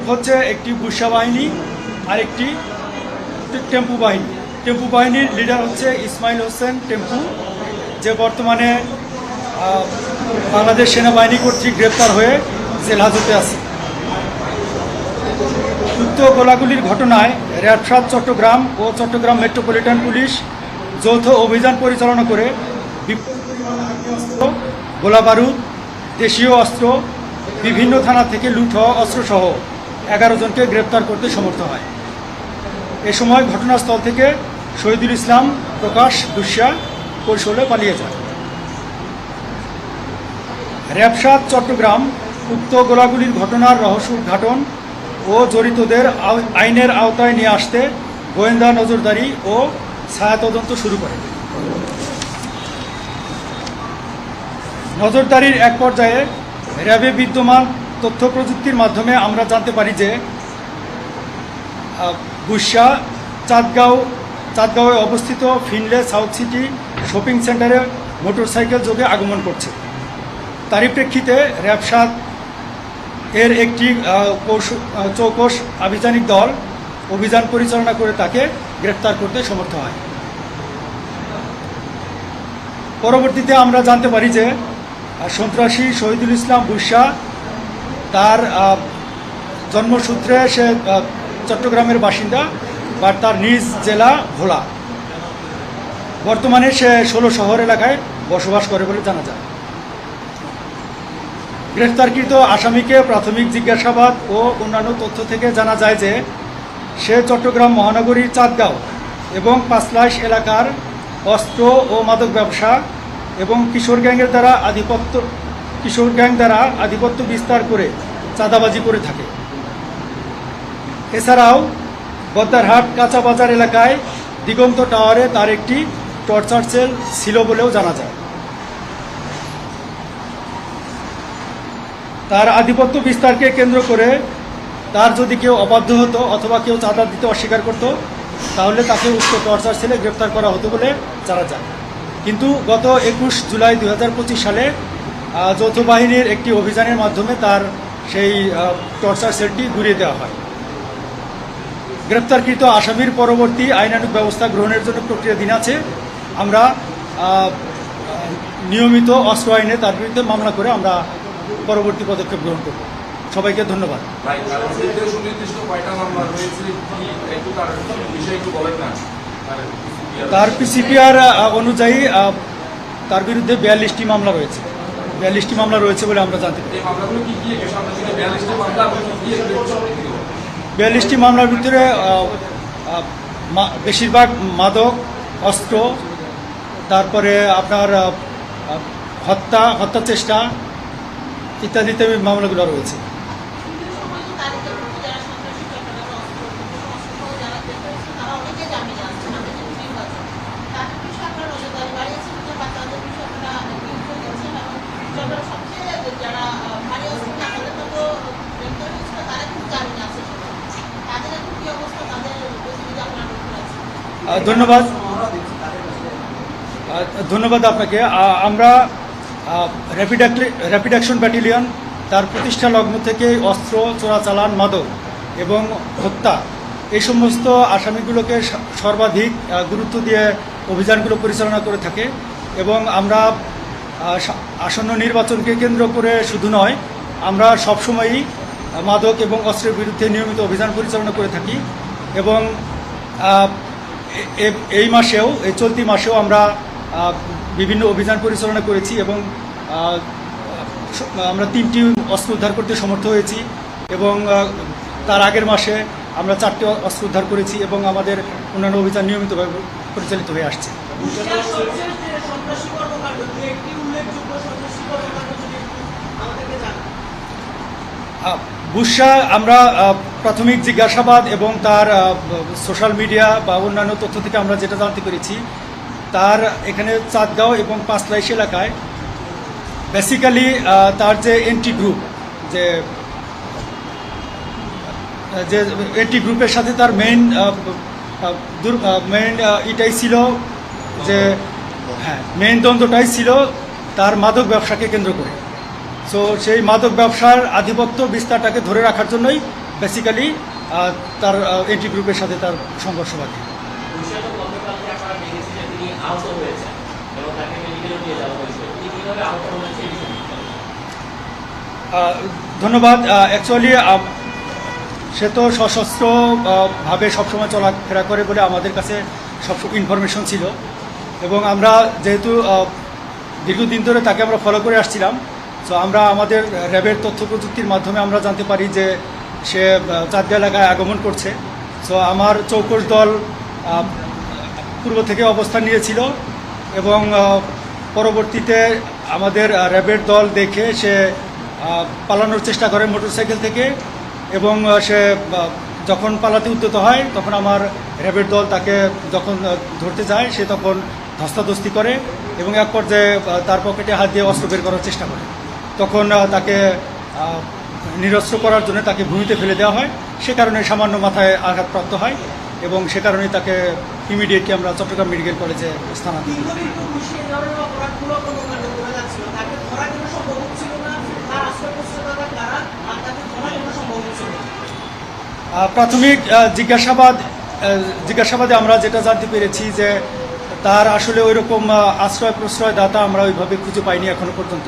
হচ্ছে একটি বুশা বাহিনী আর একটি টেম্পু বাহিনী। টেম্পু বাহিনীর লিডার হচ্ছে ইসমাইল হোসেন টেম্পু, যে বর্তমানে বাংলাদেশ সেনাবাহিনী কর্তৃক গ্রেপ্তার হয়ে জেল হাজতে আছে। উক্ত গোলাগুলির ঘটনায় র্যাব ৭ চট্টগ্রাম ও চট্টগ্রাম মেট্রোপলিটন পুলিশ যৌথ অভিযান পরিচালনা করে গোলা বারুদ, দেশীয় অস্ত্র, বিভিন্ন থানা থেকে লুট হওয়া অস্ত্রসহ ১১ জনকে গ্রেপ্তার করতে সমর্থ হয়। এ সময় ঘটনাস্থল থেকে শহীদুল ইসলাম প্রকাশ বুশা কৌশলে পালিয়ে যায়। র্যাব ৭ চট্টগ্রাম উক্ত গোলাগুলির ঘটনার রহস্য উদ্ঘাটন ও জড়িতদের আইনের আওতায় নিয়ে আসতে গোয়েন্দা নজরদারি ও ছায়া তদন্ত শুরু করে। নজরদারির এক পর্যায়ে র্যাবে বিদ্যমান তথ্য প্রযুক্তির মাধ্যমে আমরা জানতে পারি যে বুশা চাঁদগাঁওয়ে অবস্থিত ফিনলে সাউথ সিটি শপিং সেন্টারে মোটরসাইকেল যোগে আগমন করছে। তারই প্রেক্ষিতে র্যাব ৭ এর একটি চৌকস আভিযানিক দল অভিযান পরিচালনা করে তাকে গ্রেপ্তার করতে সমর্থ হয়। পরবর্তীতে আমরা জানতে পারি যে সন্ত্রাসী শহীদুল ইসলাম বুশা তার জন্মসূত্রে সে চট্টগ্রামের বাসিন্দা, বা তার নিজ জেলা ভোলা। বর্তমানে সে ১৬ শহর এলাকায় বসবাস করে বলে জানা যায়। গ্রেফতারকৃত আসামিকে প্রাথমিক জিজ্ঞাসাবাদ ও অন্যান্য তথ্য থেকে জানা যায় যে সে চট্টগ্রাম মহানগরীর চাঁদগাঁও এবং পাঁচলাইশ এলাকার অস্ত্র ও মাদক ব্যবসা এবং কিশোর গ্যাং দ্বারা আধিপত্য বিস্তার করে চাঁদাবাজি করে থাকে। এছাড়াও গদ্দারহাট কাঁচা বাজার এলাকায় দিগন্ত টাওয়ারে তার একটি টর্চার সেল ছিল বলেও জানা যায়। তার আধিপত্য বিস্তারকে কেন্দ্র করে তার যদি কেউ অবাধ্য হতো অথবা কেউ চাঁদা দিতে অস্বীকার করত, তাহলে তাকে উক্ত টর্চার সেলে গ্রেপ্তার করা হতো বলে জানা যায়। কিন্তু গত ২১ জুলাই ২০২৫ সালে যৌথ বাহিনীর একটি অভিযানের মাধ্যমে তার সেই টর্চার সেলটি ঘুরিয়ে দেওয়া হয়। গ্রেপ্তারকৃত আসামির পরবর্তী আইনানুগ ব্যবস্থা গ্রহণের জন্য প্রক্রিয়াধীন আছে। আমরা নিয়মিত অস্ত্র আইনে তার বিরুদ্ধে মামলা করে আমরা পরবর্তী পদক্ষেপ গ্রহণ করব। সবাইকে ধন্যবাদ। তার পিসিপিআর অনুযায়ী তার বিরুদ্ধে ৪২টি মামলা রয়েছে। ৪২টি মামলা রয়েছে বলে আমরা জানতে পারি। ৪২টি মামলার ভিতরে বেশিরভাগ মাদক, অস্ত্র, তারপরে আপনার হত্যা চেষ্টা ইত্যাদিতে মামলাগুলো রয়েছে। ধন্যবাদ আপনাকে। আমরা র্যাপিড অ্যাকশন ব্যাটালিয়ন তার প্রতিষ্ঠা লগ্ন থেকে অস্ত্র চোরাচালান, মাদক এবং হত্যা এই সমস্ত আসামিগুলোকে সর্বাধিক গুরুত্ব দিয়ে অভিযানগুলো পরিচালনা করে থাকে। এবং আমরা আসন্ন নির্বাচনকে কেন্দ্র করে শুধু নয়, আমরা সবসময়ই মাদক এবং অস্ত্রের বিরুদ্ধে নিয়মিত অভিযান পরিচালনা করে থাকি। এবং এই চলতি মাসেও আমরা বিভিন্ন অভিযান পরিচালনা করেছি এবং আমরা 3টি অস্ত্র উদ্ধার করতে সমর্থ হয়েছি। এবং তার আগের মাসে আমরা 4টি অস্ত্র উদ্ধার করেছি এবং আমাদের অন্যান্য অভিযান নিয়মিতভাবে পরিচালিত হয়ে আসছে। বুশা আমরা প্রাথমিক জিজ্ঞাসাবাদ এবং তার সোশ্যাল মিডিয়া বা অন্যান্য তথ্য থেকে আমরা যেটা জানতে পেরেছি, তার এখানে চাঁদগাঁও এবং পাঁচলাইশ এলাকায় বেসিক্যালি তার যে এন্টি গ্রুপ, যে এন্টি গ্রুপের সাথে তার মেইন এটাই ছিল যে মেইন দ্বন্দ্বটাই ছিল তার মাদক ব্যবসাকে কেন্দ্র করে। সো সেই মাদক ব্যবসার আধিপত্য বিস্তারটাকে ধরে রাখার জন্যই বেসিক্যালি তার এন্ট্রি গ্রুপের সাথে তার সংঘর্ষ বাধে। ধন্যবাদ। অ্যাকচুয়ালি সে তো সশস্ত্র ভাবে সবসময় চলাফেরা করে বলে আমাদের কাছে সব ইনফরমেশন ছিল, এবং আমরা যেহেতু দীর্ঘদিন ধরে তাকে আমরা ফলো করে আসছিলাম, তো আমরা আমাদের র্যাবের তথ্য প্রযুক্তির মাধ্যমে আমরা জানতে পারি যে সে চাঁদগা এলাকায় আগমন করছে। তো আমার চৌকস দল পূর্ব থেকে অবস্থান নিয়েছিল, এবং পরবর্তীতে আমাদের র্যাবের দল দেখে সে পালানোর চেষ্টা করে মোটরসাইকেল থেকে, এবং সে যখন পালাতে উদ্যত হয় তখন আমার র্যাবের দল তাকে যখন ধরতে যায় সে তখন ধস্তাধস্তি করে, এবং এক পর্যায়ে তার পকেটে হাত দিয়ে অস্ত্র বের করার চেষ্টা করে। তখন তাকে নিরস্ত্র করার জন্য তাকে ভূমিতে ফেলে দেওয়া হয়। সে কারণে সামান্য মাথায় আঘাতপ্রাপ্ত হয়, এবং সে কারণেই তাকে ইমিডিয়েটলি আমরা চট্টগ্রাম মেডিকেল কলেজে স্থানান্তর করি। প্রাথমিক জিজ্ঞাসাবাদে আমরা যেটা জানতে পেরেছি যে তার আসলে ওইরকম আশ্রয় প্রশ্রয় দাতা আমরা ওইভাবে খুঁজে পাইনি এখনো পর্যন্ত।